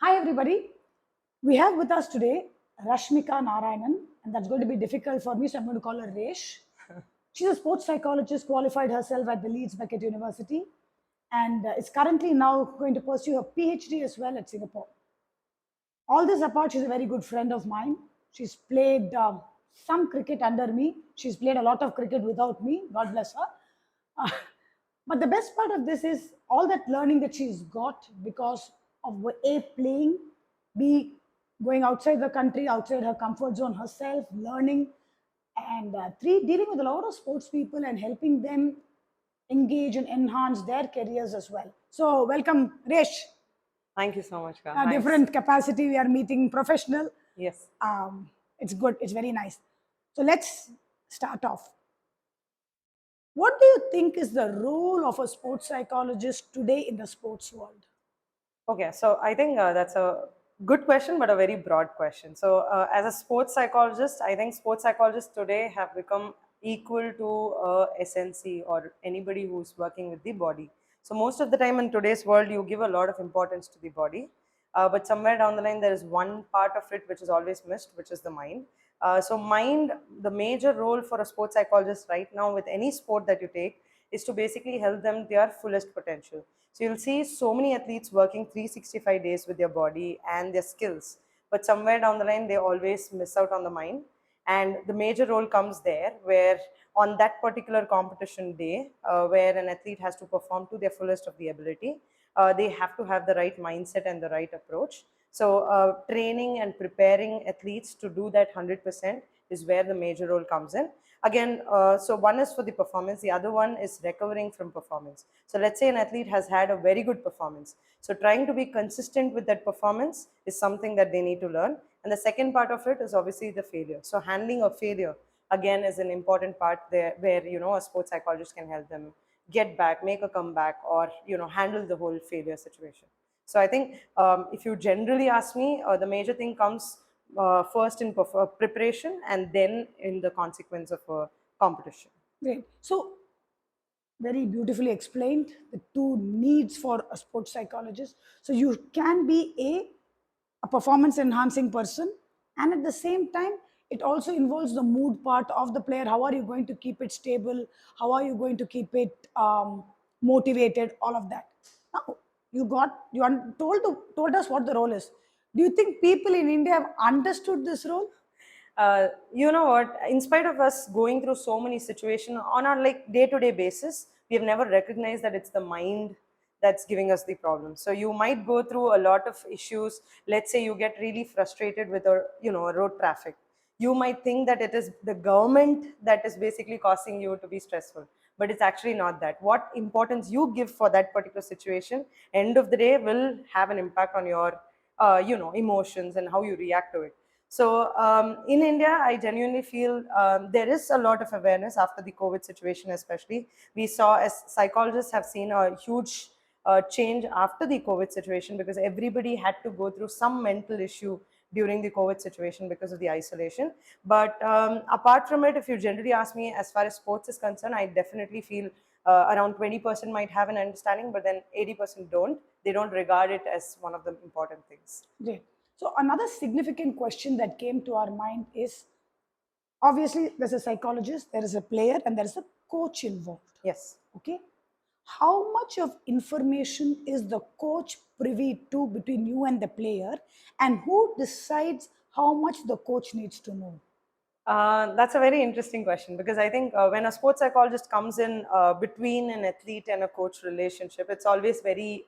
Hi, everybody. We have with us today Rashmeka Narayanan, and that's going to be difficult for me, so I'm going to call her Resh. She's a sports psychologist, qualified herself at the Leeds Beckett University, and is currently now going to pursue her PhD as well at Singapore. All this apart, she's a very good friend of mine. She's played some cricket under me. She's played a lot of cricket without me. God bless her. Uh, but the best part of this is all that learning that she's got because of A, playing, B, going outside the country, outside her comfort zone herself, learning, and three, dealing with a lot of sports people and helping them engage and enhance their careers as well. So, welcome, Resh. Thank you so much, Ka. A Thanks. different capacity, we are meeting professional. Yes. It's good, it's very nice. So, let's start off. What do you think is the role of a sports psychologist today in the sports world? Okay, so I think that's a good question, but a very broad question. So, as a sports psychologist, I think sports psychologists today have become equal to SNC or anybody who's working with the body. So, most of the time in today's world, you give a lot of importance to the body, but somewhere down the line, there is one part of it which is always missed, which is the mind. Mind, the major role for a sports psychologist right now with any sport that you take is to basically help them their fullest potential. So you'll see so many athletes working 365 days with their body and their skills, but somewhere down the line they always miss out on the mind. And the major role comes there, where on that particular competition day, where an athlete has to perform to their fullest of the ability, they have to have the right mindset and the right approach. So, training and preparing athletes to do that 100% is where the major role comes in. Again, so one is for the performance, the other one is recovering from performance. So, let's say an athlete has had a very good performance. So, trying to be consistent with that performance is something that they need to learn. And the second part of it is obviously the failure. So, handling a failure again is an important part there, where a sports psychologist can help them get back, make a comeback, or handle the whole failure situation. So I think, if you generally ask me, the major thing comes first in preparation and then in the consequence of a competition. Great. So, very beautifully explained the two needs for a sports psychologist. So, you can be a performance enhancing person, and at the same time, it also involves the mood part of the player. How are you going to keep it stable? How are you going to keep it motivated? All of that. Now, told us what the role is. Do you think people in India have understood this role? You know what, in spite of us going through so many situations on our like day-to-day basis, we have never recognized that it's the mind that's giving us the problem. So you might go through a lot of issues. Let's say you get really frustrated with a road traffic. You might think that it is the government that is basically causing you to be stressful, but it's actually not that. What importance you give for that particular situation, end of the day, will have an impact on your emotions and how you react to it. So, in India, I genuinely feel there is a lot of awareness after the COVID situation, especially. We saw, as psychologists, have seen a huge change after the COVID situation, because everybody had to go through some mental issue during the COVID situation because of the isolation. But apart from it, if you generally ask me, as far as sports is concerned, I definitely feel around 20% might have an understanding, but then 80% don't. They don't regard it as one of the important things. Great. So, another significant question that came to our mind is obviously there's a psychologist, there is a player, and there is a coach involved. Yes. Okay. How much of information is the coach privy to between you and the player, and who decides how much the coach needs to know? That's a very interesting question, because I think when a sports psychologist comes in between an athlete and a coach relationship, it's always very,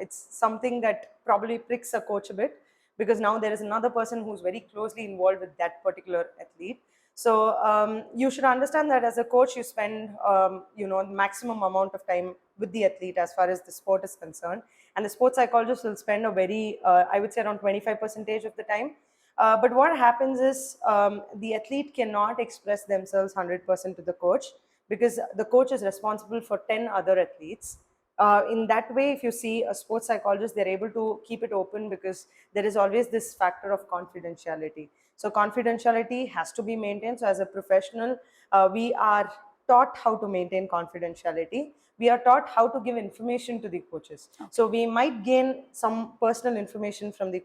it's something that probably pricks a coach a bit, because now there is another person who's very closely involved with that particular athlete. So you should understand that as a coach, you spend, maximum amount of time with the athlete as far as the sport is concerned, and the sports psychologist will spend a very, I would say, around 25% of the time. But what happens is, the athlete cannot express themselves 100% to the coach, because the coach is responsible for 10 other athletes. In that way, if you see a sports psychologist, they're able to keep it open, because there is always this factor of confidentiality. So, confidentiality has to be maintained. So, as a professional, we are taught how to maintain confidentiality, we are taught how to give information to the coaches. So we might gain some personal information from the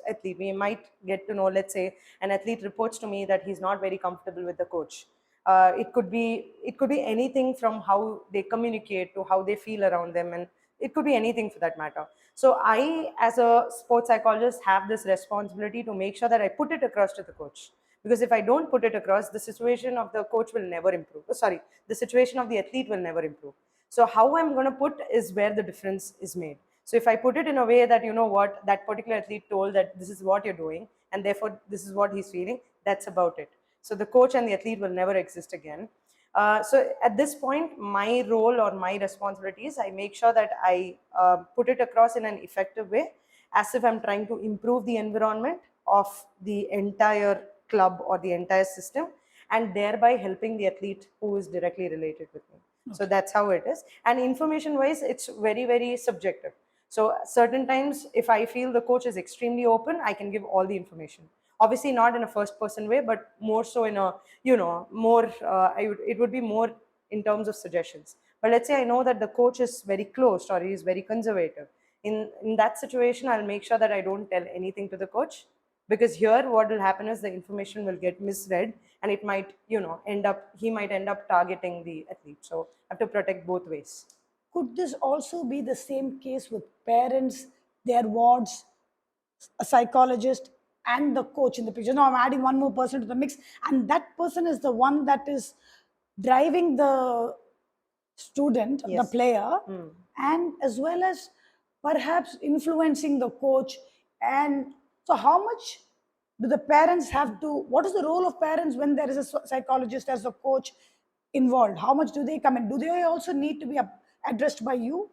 athlete. We might get to know, let's say, an athlete reports to me that he's not very comfortable with the coach. It could be anything from how they communicate to how they feel around them, and it could be anything for that matter. So I, as a sports psychologist, have this responsibility to make sure that I put it across to the coach. Because if I don't put it across, the situation of the coach will never improve. Sorry, the situation of the athlete will never improve. So how I'm going to put is where the difference is made. So if I put it in a way that, you know what, that particular athlete told that this is what you're doing, and therefore this is what he's feeling, that's about it. So the coach and the athlete will never exist again. So at this point, my role or my responsibility is I make sure that I put it across in an effective way, as if I'm trying to improve the environment of the entire club or the entire system, and thereby helping the athlete who is directly related with me. So that's how it is. And information wise, it's very, very subjective. So certain times, if I feel the coach is extremely open, I can give all the information. Obviously not in a first person way, but more so in a, more, it would be more in terms of suggestions. But let's say I know that the coach is very closed or he is very conservative. In that situation, I'll make sure that I don't tell anything to the coach, because here what will happen is the information will get misread, and it might, he might end up targeting the athlete. So I have to protect both ways. Could this also be the same case with parents, their wards, a psychologist, and the coach in the picture? Now I'm adding one more person to the mix, and that person is the one that is driving the student, the Yes. player, and as well as perhaps influencing the coach. And so, how much do the parents have to? What is the role of parents when there is a psychologist as a coach involved? How much do they come in? Do they also need to be addressed by you?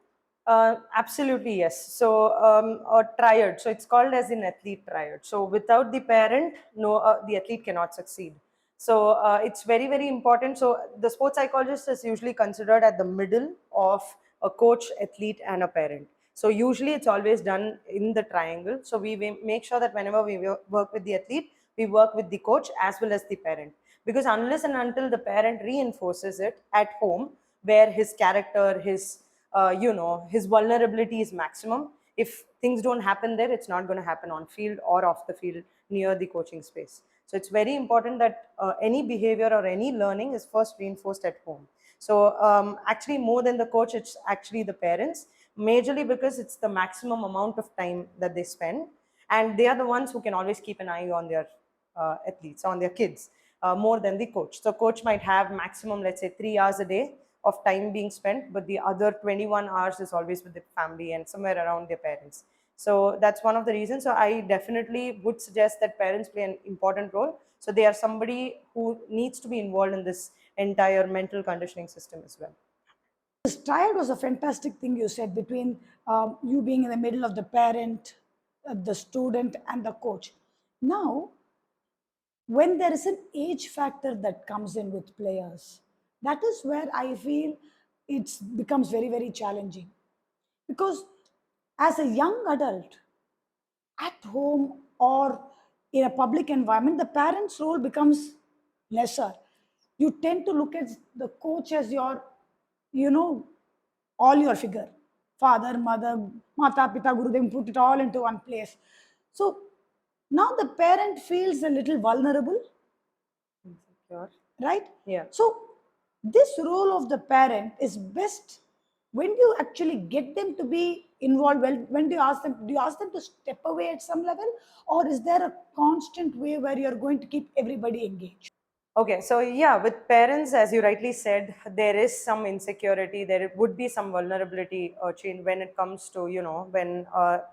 Absolutely, yes. So, a triad. So, it's called as an athlete triad. So, without the parent, no, the athlete cannot succeed. So, it's very, very important. So, the sports psychologist is usually considered at the middle of a coach, athlete, and a parent. So, usually it's always done in the triangle. So, we make sure that whenever we work with the athlete, we work with the coach as well as the parent. Because unless and until the parent reinforces it at home, where his character, his vulnerability is maximum, if things don't happen there, it's not going to happen on field or off the field near the coaching space. So it's very important that any behavior or any learning is first reinforced at home. So actually, more than the coach, it's actually the parents, majorly because it's the maximum amount of time that they spend, and they are the ones who can always keep an eye on their athletes, on their kids, more than the coach. So coach might have maximum, let's say, 3 hours a day of time being spent, but the other 21 hours is always with the family and somewhere around their parents. So that's one of the reasons. So I definitely would suggest that parents play an important role. So they are somebody who needs to be involved in this entire mental conditioning system as well. This triad was a fantastic thing you said between you being in the middle of the parent, the student, and the coach. Now, when there is an age factor that comes in with players, that is where I feel it becomes very, very challenging. Because as a young adult, at home or in a public environment, the parent's role becomes lesser. You tend to look at the coach as your, you know, all your figure, father, mother, mata, pita, guru, they put it all into one place. So now the parent feels a little vulnerable, Sure. right? Yeah. So this role of the parent is best when do you actually get them to be involved. Well, when do you ask them to step away at some level, or is there a constant way where you're going to keep everybody engaged? Okay, so yeah, with parents, as you rightly said, there is some insecurity. There would be some vulnerability change when it comes to, when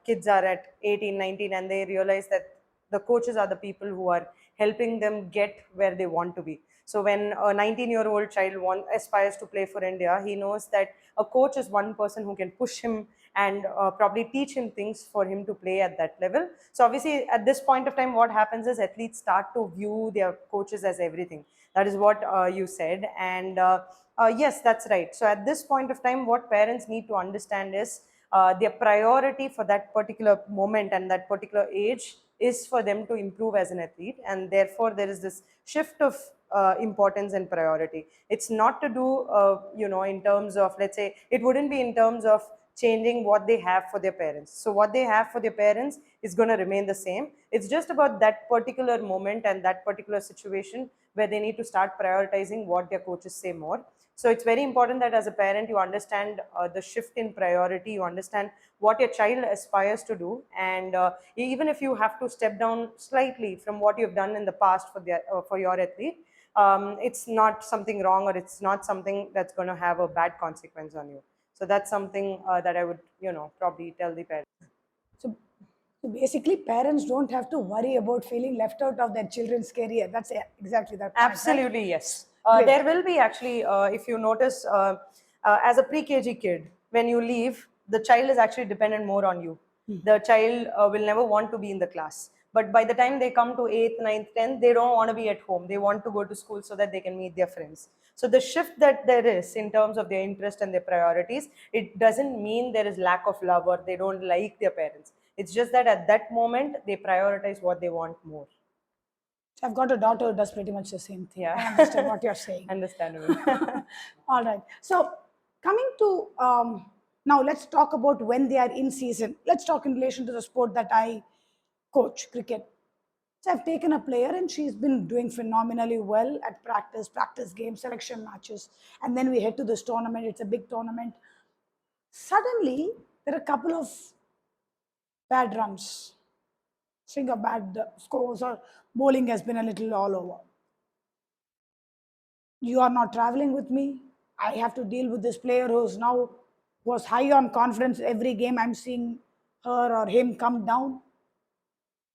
kids are at 18, 19, and they realize that the coaches are the people who are helping them get where they want to be. So when a 19-year-old child aspires to play for India, he knows that a coach is one person who can push him and probably teach him things for him to play at that level. So obviously at this point of time, what happens is athletes start to view their coaches as everything. That is what you said. And yes, that's right. So at this point of time, what parents need to understand is their priority for that particular moment and that particular age is for them to improve as an athlete. And therefore there is this shift of importance and priority. It's not to do in terms of, let's say, it wouldn't be in terms of changing what they have for their parents. So what they have for their parents is going to remain the same. It's just about that particular moment and that particular situation where they need to start prioritizing what their coaches say more. So it's very important that as a parent you understand the shift in priority, you understand what your child aspires to do, and even if you have to step down slightly from what you've done in the past for your athlete, it's not something wrong, or it's not something that's going to have a bad consequence on you. So that's something that I would, probably tell the parents. So, so basically, parents don't have to worry about feeling left out of their children's career. That's exactly that point, right? Absolutely, yes. Great. There will be actually, if you notice, as a pre-KG kid, when you leave, the child is actually dependent more on you. The child will never want to be in the class. But by the time they come to 8th, 9th, 10th, they don't want to be at home. They want to go to school so that they can meet their friends. So the shift that there is in terms of their interest and their priorities, it doesn't mean there is lack of love or they don't like their parents. It's just that at that moment, they prioritize what they want more. So I've got a daughter who does pretty much the same thing. Yeah. I understand what you're saying. Understandable. All right. So coming to now, let's talk about when they are in season. Let's talk in relation to the sport that I coach, cricket. So I've taken a player and she's been doing phenomenally well at practice games, selection matches, and then we head to this tournament. It's a big tournament. Suddenly, there are a couple of bad runs, string of bad scores, or bowling has been a little all over. You are not traveling with me. I have to deal with this player who's now was high on confidence. Every game I'm seeing her or him come down.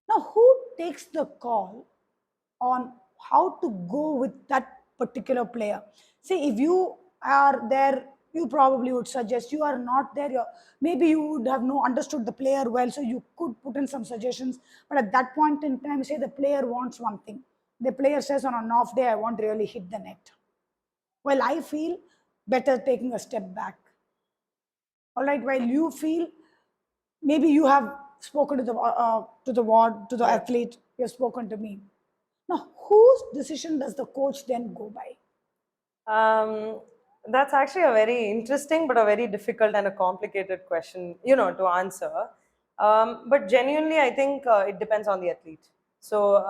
Now, who takes the call on how to go with that particular player? See, if you are there, you probably would suggest. You are not there, maybe you would have no understood the player well, so you could put in some suggestions. But at that point in time, say the player wants one thing. The player says on an off day, I want to really hit the net. Well, I feel better taking a step back. All right, while you feel maybe you have spoken to the ward, to the athlete, you have spoken to me. Now, whose decision does the coach then go by? That's actually a very interesting but a very difficult and a complicated question, to answer. But genuinely, I think it depends on the athlete. So,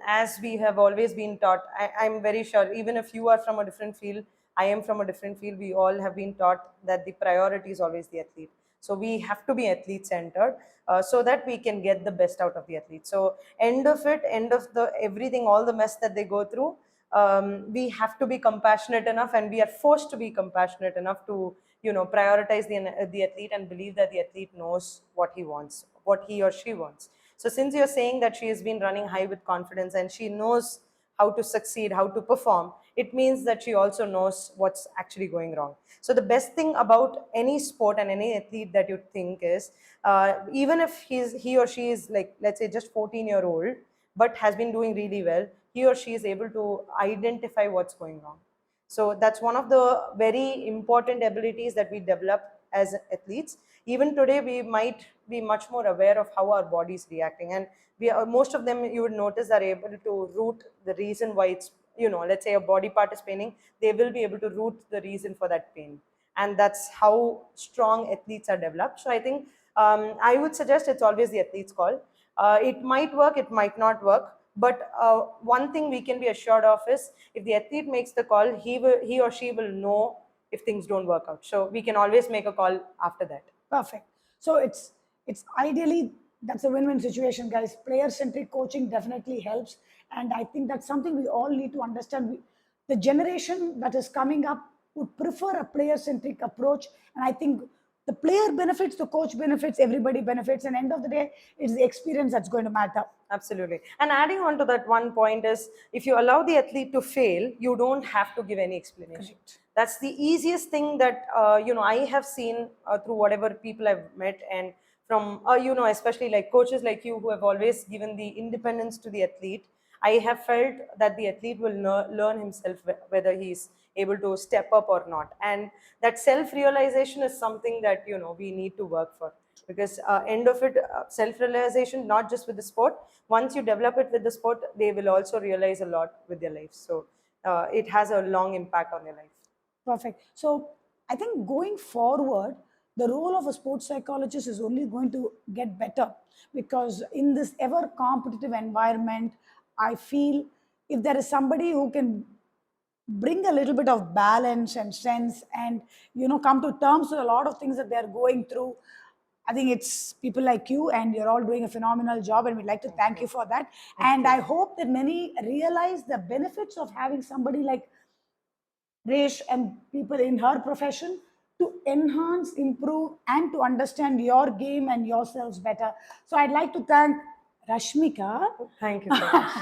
as we have always been taught, I'm very sure, even if you are from a different field, I am from a different field, we all have been taught that the priority is always the athlete. So we have to be athlete centered, so that we can get the best out of the athlete. So end of it, end of the everything, all the mess that they go through, we have to be compassionate enough, and we are forced to be compassionate enough to prioritize the athlete and believe that the athlete knows what he wants, what he or she wants. So since you're saying that she has been running high with confidence and she knows how to succeed, how to perform, it means that she also knows what's actually going wrong. So the best thing about any sport and any athlete that you think is, even if he or she is, like, let's say, just 14-year-old, but has been doing really well, he or she is able to identify what's going wrong. So that's one of the very important abilities that we develop as athletes. Even today, we might be much more aware of how our body is reacting, and we are, most of them, you would notice, are able to root the reason why it's, let's say a body part is paining, they will be able to root the reason for that pain, and that's how strong athletes are developed. So I think, I would suggest it's always the athlete's call. It might work, it might not work, but one thing we can be assured of is, if the athlete makes the call, he or she will know if things don't work out. So we can always make a call after that. Perfect. So it's ideally that's a win-win situation, guys. Player-centric coaching definitely helps, and I think that's something we all need to understand. The generation that is coming up would prefer a player-centric approach, and I think the player benefits, the coach benefits, everybody benefits, and end of the day, it's the experience that's going to matter. Absolutely. And adding on to that one point is, if you allow the athlete to fail, you don't have to give any explanation. Correct. That's the easiest thing that, I have seen through whatever people I've met, and from, especially like coaches like you who have always given the independence to the athlete. I have felt that the athlete will learn himself whether he's able to step up or not. And that self-realization is something that, we need to work for. Because end of it, self-realization, not just with the sport. Once you develop it with the sport, they will also realize a lot with their life. So it has a long impact on their life. Perfect. So I think going forward, the role of a sports psychologist is only going to get better, because in this ever competitive environment, I feel if there is somebody who can bring a little bit of balance and sense and come to terms with a lot of things that they're going through, I think it's people like you, and you're all doing a phenomenal job, and we'd like to thank you for that. And I hope that many realize the benefits of having somebody like Resh and people in her profession to enhance, improve, and to understand your game and yourselves better. So I'd like to thank Rashmika Thank you so much.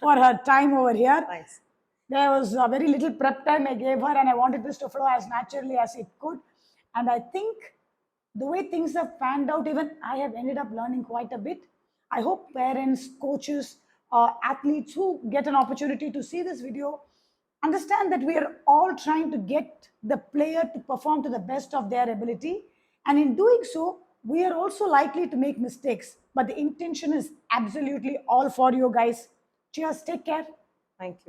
for her time over here. Thanks. There was a very little prep time I gave her, and I wanted this to flow as naturally as it could. And I think the way things have panned out, even I have ended up learning quite a bit. I hope parents, coaches, athletes who get an opportunity to see this video understand that we are all trying to get the player to perform to the best of their ability. And in doing so, we are also likely to make mistakes. But the intention is absolutely all for you guys. Cheers, take care. Thank you.